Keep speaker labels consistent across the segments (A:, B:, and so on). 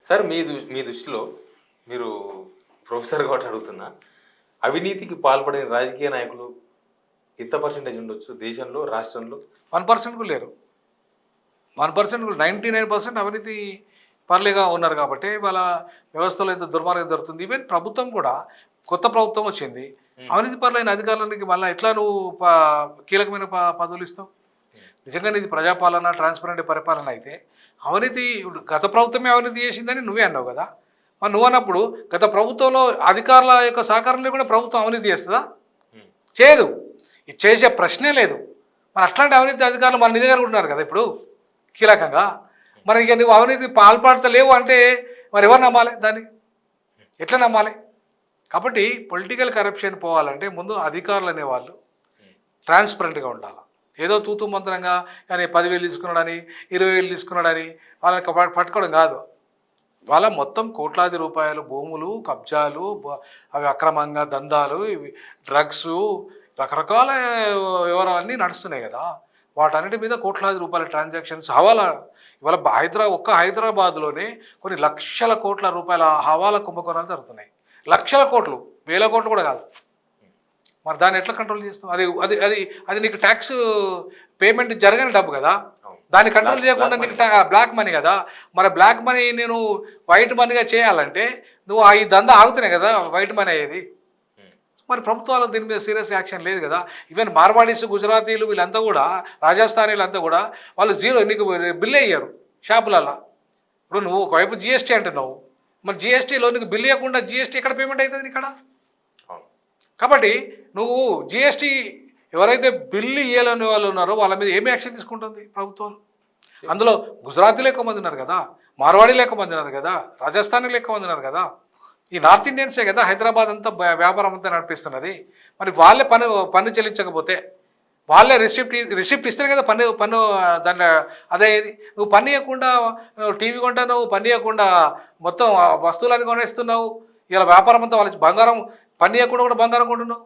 A: Sir మీ దృష్టిలో మీరు professor కాబట్టి అడుగుతున్నా, అవినీతికి పాల్పడిన రాజకీయ నాయకులు ఎంత పర్సెంటేజ్ ఉండొచ్చు దేశంలో, రాష్ట్రంలో?
B: 1% కూడా లేరు. 1% కూడా 99% అవినీతి పరులుగా ఉన్నారు కాబట్టి వాళ్ళ వ్యవస్థలో ఎంత దుర్మార్గం జరుగుతుంది. ఈవెన్ ప్రభుత్వం కూడా కొత్త ప్రభుత్వం వచ్చింది. అవినీతి పరులైన అధికారులకి మళ్ళీ ఎట్లా నువ్వు కీలకమైన పదవులు ఇస్తావు? నిజంగా ఇది ప్రజాపాలన, ట్రాన్స్పరెంట్ పరిపాలన అయితే అవినీతి గత ప్రభుత్వమే అవినీతి చేసిందని నువ్వే అన్నావు కదా. మరి నువ్వు అన్నప్పుడు గత ప్రభుత్వంలో అధికారుల యొక్క సహకారంలో కూడా ప్రభుత్వం అవినీతి చేస్తుందా? చేయదు. ఇది చేసే ప్రశ్నే లేదు. మరి అట్లాంటి అవినీతి అధికారులు మన నీ దగ్గర ఉన్నారు కదా ఇప్పుడు కీలకంగా. మరి ఇక నువ్వు అవినీతి పాల్పడతలేవు అంటే మరి ఎవరు నమ్మాలి దాన్ని? ఎట్లా నమ్మాలి? కాబట్టి పొలిటికల్ కరప్షన్ పోవాలంటే ముందు అధికారులు అనేవాళ్ళు ట్రాన్స్పరెంట్గా ఉండాలి. ఏదో తూతు మంత్రంగా కానీ 10,000 తీసుకున్నాడని 20,000 తీసుకున్నాడని వాళ్ళని పట్టుకోవడం కాదు. వాళ్ళ మొత్తం కోట్లాది రూపాయలు భూములు, కబ్జాలు, అవి అక్రమంగా దందాలు, ఇవి డ్రగ్స్, రకరకాల వివరాలన్నీ నడుస్తున్నాయి కదా. వాటన్నిటి మీద కోట్లాది రూపాయల ట్రాన్సాక్షన్స్ హవాలా. ఇవాళ ఒక్క హైదరాబాద్లోనే కొన్ని లక్షల కోట్ల రూపాయల హవాలా కుంభకోణాలు జరుగుతున్నాయి. లక్షల కోట్లు, వేల కోట్లు కూడా కాదు. మరి దాన్ని ఎట్లా కంట్రోల్ చేస్తాం? అది అది అది అది నీకు ట్యాక్స్ పేమెంట్ జరగని డబ్బు కదా. దాన్ని కంట్రోల్ చేయకుండా నీకు బ్లాక్ మనీ కదా. మరి బ్లాక్ మనీ నేను వైట్ మనీగా చేయాలంటే నువ్వు ఈ దందా ఆగుతున్నాయి కదా వైట్ మనీ అయ్యేది. మరి ప్రభుత్వాలు దీని మీద సీరియస్ యాక్షన్ లేదు కదా. ఈవెన్ మార్వాడీస్, గుజరాతీలు వీళ్ళంతా కూడా, రాజస్థానీలంతా కూడా వాళ్ళు జీరో నీకు బిల్ అయ్యారు షాపులలో. ఇప్పుడు నువ్వు ఒకవైపు జిఎస్టీ అంటున్నావు, మరి జిఎస్టీలో నీకు బిల్ ఇవ్వకుండా జిఎస్టీ ఎక్కడ పేమెంట్ అవుతుంది ఇక్కడ? కాబట్టి నువ్వు జిఎస్టీ ఎవరైతే బిల్లు ఇవ్వాలని వాళ్ళు ఉన్నారో వాళ్ళ మీద ఏమి యాక్షన్ తీసుకుంటుంది ప్రభుత్వాలు? అందులో గుజరాతీలు ఎక్కువ మంది ఉన్నారు కదా, మార్వాడీలు ఎక్కువ మంది ఉన్నారు కదా, రాజస్థానీలు ఎక్కువ మంది ఉన్నారు కదా. ఈ నార్త్ ఇండియన్సే కదా హైదరాబాద్ అంతా వ్యాపారం అంతా నడిపిస్తున్నది. మరి వాళ్ళే పన్ను చెల్లించకపోతే వాళ్ళే రిసిప్ట్ ఇస్తేనే కదా పన్ను దాంట్లో అదే. నువ్వు పన్ను ఇవ్వకుండా టీవీ కొంటున్నావు, పన్ను ఇవ్వకుండా మొత్తం వస్తువులన్నీ కొనేస్తున్నావు. ఇలా వ్యాపారం అంతా వాళ్ళ బంగారం పన్ను ఇవ్వకుండా కూడా బంగారం కొంటున్నావు.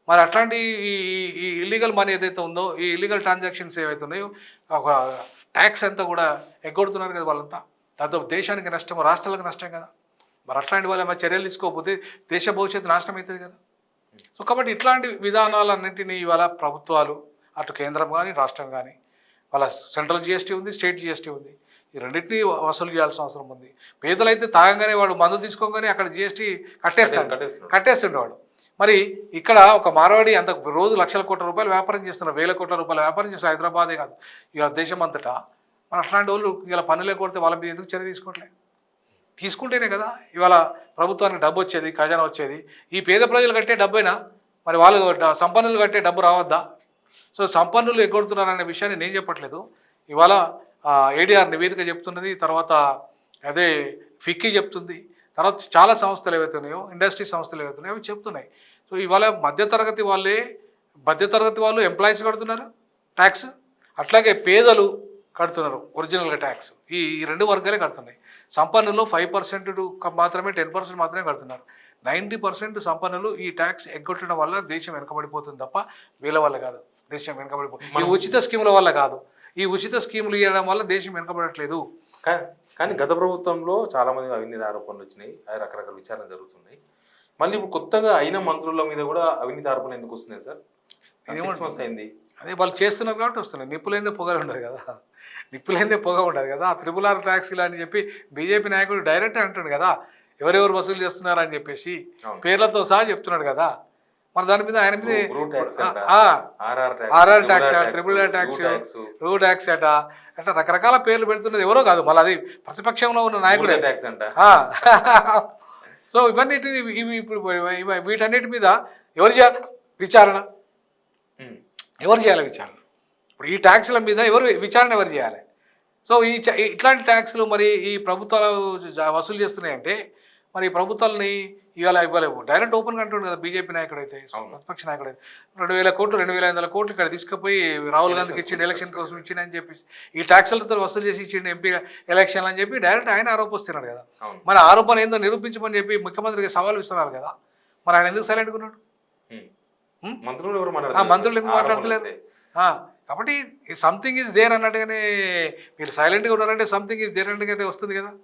B: మరి అట్లాంటి ఈ ఇల్లీగల్ మనీ ఏదైతే ఉందో, ఈ ఇల్లీగల్ ట్రాన్సాక్షన్స్ ఏవైతే ఉన్నాయో, ఒక ట్యాక్స్ అంతా కూడా ఎగ్గొడుతున్నారు కదా వాళ్ళంతా. దాంతో దేశానికి నష్టం, రాష్ట్రాలకు నష్టం కదా. మరి అట్లాంటి వాళ్ళు ఏమైనా చర్యలు తీసుకోకపోతే దేశ భవిష్యత్తు నాశనం అవుతుంది కదా. సో కాబట్టి ఇట్లాంటి విధానాలన్నింటినీ ఇవాళ ప్రభుత్వాలు, అటు కేంద్రం కానీ రాష్ట్రం కానీ, వాళ్ళ సెంట్రల్ జిఎస్టీ ఉంది, స్టేట్ జిఎస్టీ ఉంది, ఈ రెండింటినీ వసూలు చేయాల్సిన అవసరం ఉంది. పేదలైతే తాగంగానే వాడు మందు తీసుకోగానే అక్కడ జిఎస్టీ కట్టేస్తుండేవాడు. మరి ఇక్కడ ఒక మార్వాడి అంత రోజు లక్షల కోట్ల రూపాయలు వ్యాపారం చేస్తున్నారు, వేల కోట్ల రూపాయలు వ్యాపారం చేస్తున్నారు హైదరాబాదే కాదు ఇక దేశం అంతటా. మరి అట్లాంటి వాళ్ళు ఇలా పన్నులే కొడితే వాళ్ళ మీద ఎందుకు చర్య తీసుకోవట్లేదు? తీసుకుంటేనే కదా ఇవాళ ప్రభుత్వానికి డబ్బు వచ్చేది, ఖజానా వచ్చేది. ఈ పేద ప్రజలు కట్టే డబ్బైనా మరి వాళ్ళు సంపన్నులు కట్టే డబ్బు రావద్దా? సో సంపన్నులు ఎగ్గొడుతున్నారనే విషయాన్ని నేను చెప్పట్లేదు. ఇవాళ ఏడీఆర్ నివేదిక చెప్తున్నది, తర్వాత అదే ఫిక్కీ చెప్తుంది, తర్వాత చాలా సంస్థలు ఏవైతే ఉన్నాయో, ఇండస్ట్రీ సంస్థలు ఏవైతే ఉన్నాయో అవి చెప్తున్నాయి. సో ఇవాళ మధ్యతరగతి వాళ్ళు ఎంప్లాయీస్ కడుతున్నారు ట్యాక్స్, అట్లాగే పేదలు కడుతున్నారు ఒరిజినల్గా ట్యాక్స్. ఈ రెండు వర్గాలే కడుతున్నాయి. సంపన్నులు 5% మాత్రమే, 10% మాత్రమే కడుతున్నారు. 90% సంపన్నులు ఈ ట్యాక్స్ ఎగ్గొట్టడం వల్ల దేశం వెనకబడిపోతుంది తప్ప వీళ్ళ వల్ల కాదు. దేశం వెనకబడిపోతుంది ఈ ఉచిత స్కీముల వల్ల కాదు. ఈ ఉచిత స్కీములు ఇవ్వడం వల్ల దేశం వెనకబడట్లేదు.
A: కానీ గత ప్రభుత్వంలో చాలామంది అవినీతి ఆరోపణలు వచ్చినాయి, రకరకాల విచారణ జరుగుతున్నాయి. మళ్ళీ ఇప్పుడు కొత్తగా అయిన మంత్రుల మీద కూడా అవినీతి ఆరోపణలు ఎందుకు వస్తున్నాయి సార్? 6 months అయింది.
B: అదే వాళ్ళు చేస్తున్నారు కాబట్టి వస్తున్నాయి. నిప్పులైందే పొగ ఉండదు కదా, నిప్పులైందే పొగ ఉండదు కదా. RRR ట్యాక్స్ ఇలా అని చెప్పి బీజేపీ నాయకుడు డైరెక్ట్ అంటున్నాడు కదా, ఎవరెవరు వసూలు చేస్తున్నారు అని చెప్పేసి పేర్లతో సహా చెప్తున్నాడు కదా. మరి దాని మీద ఆయన మీద RR ట్యాక్స్, RRR ట్యాక్స్, రూ ట్యాక్స్ అట అంటే రకరకాల పేర్లు పెడుతున్నది ఎవరో కాదు, మళ్ళీ అది ప్రతిపక్షంలో ఉన్న నాయకుడే. సో ఇవన్నీ ఇప్పుడు వీటన్నిటి మీద ఎవరు చేయాలి విచారణ? ఎవరు చేయాలి విచారణ? ఇప్పుడు ఈ ట్యాక్స్ల మీద విచారణ ఎవరు చేయాలి? సో ఇట్లాంటి ట్యాక్స్లు మరి ఈ ప్రభుత్వాలు వసూలు చేస్తున్నాయంటే మరి ఈ ప్రభుత్వాలని ఇవాళ డైరెక్ట్ ఓపెన్గా అంటుండే కదా బీజేపీ నాయకుడు అయితే, ప్రతిపక్ష నాయకుడు అయితే 2,000 కోట్లు 2,500 కోట్లు ఇక్కడ తీసుకుపోయి రాహుల్ గాంధీకి ఇచ్చిండు, ఎలక్షన్ కోసం ఇచ్చిండు అని చెప్పి, ఈ ట్యాక్స్లతో వసూలు చేసి ఇచ్చిండు ఎంపీ ఎలక్షన్ అని చెప్పి డైరెక్ట్ ఆయన ఆరోపిస్తున్నాడు కదా. మరి ఆరోపణ ఏందో నిరూపించమని చెప్పి ముఖ్యమంత్రికి సవాల్ ఇస్తున్నారు కదా. మరి ఆయన ఎందుకు సైలెంట్గా ఉన్నాడు? మంత్రులు ఎందుకు మాట్లాడతలేరు? కాబట్టి సంథింగ్ ఈజ్ దేర్ అన్నట్టుగానే మీరు సైలెంట్గా ఉన్నారంటే సంథింగ్ ఈజ్ దేర్ అన్నట్టుగానే వస్తుంది కదా.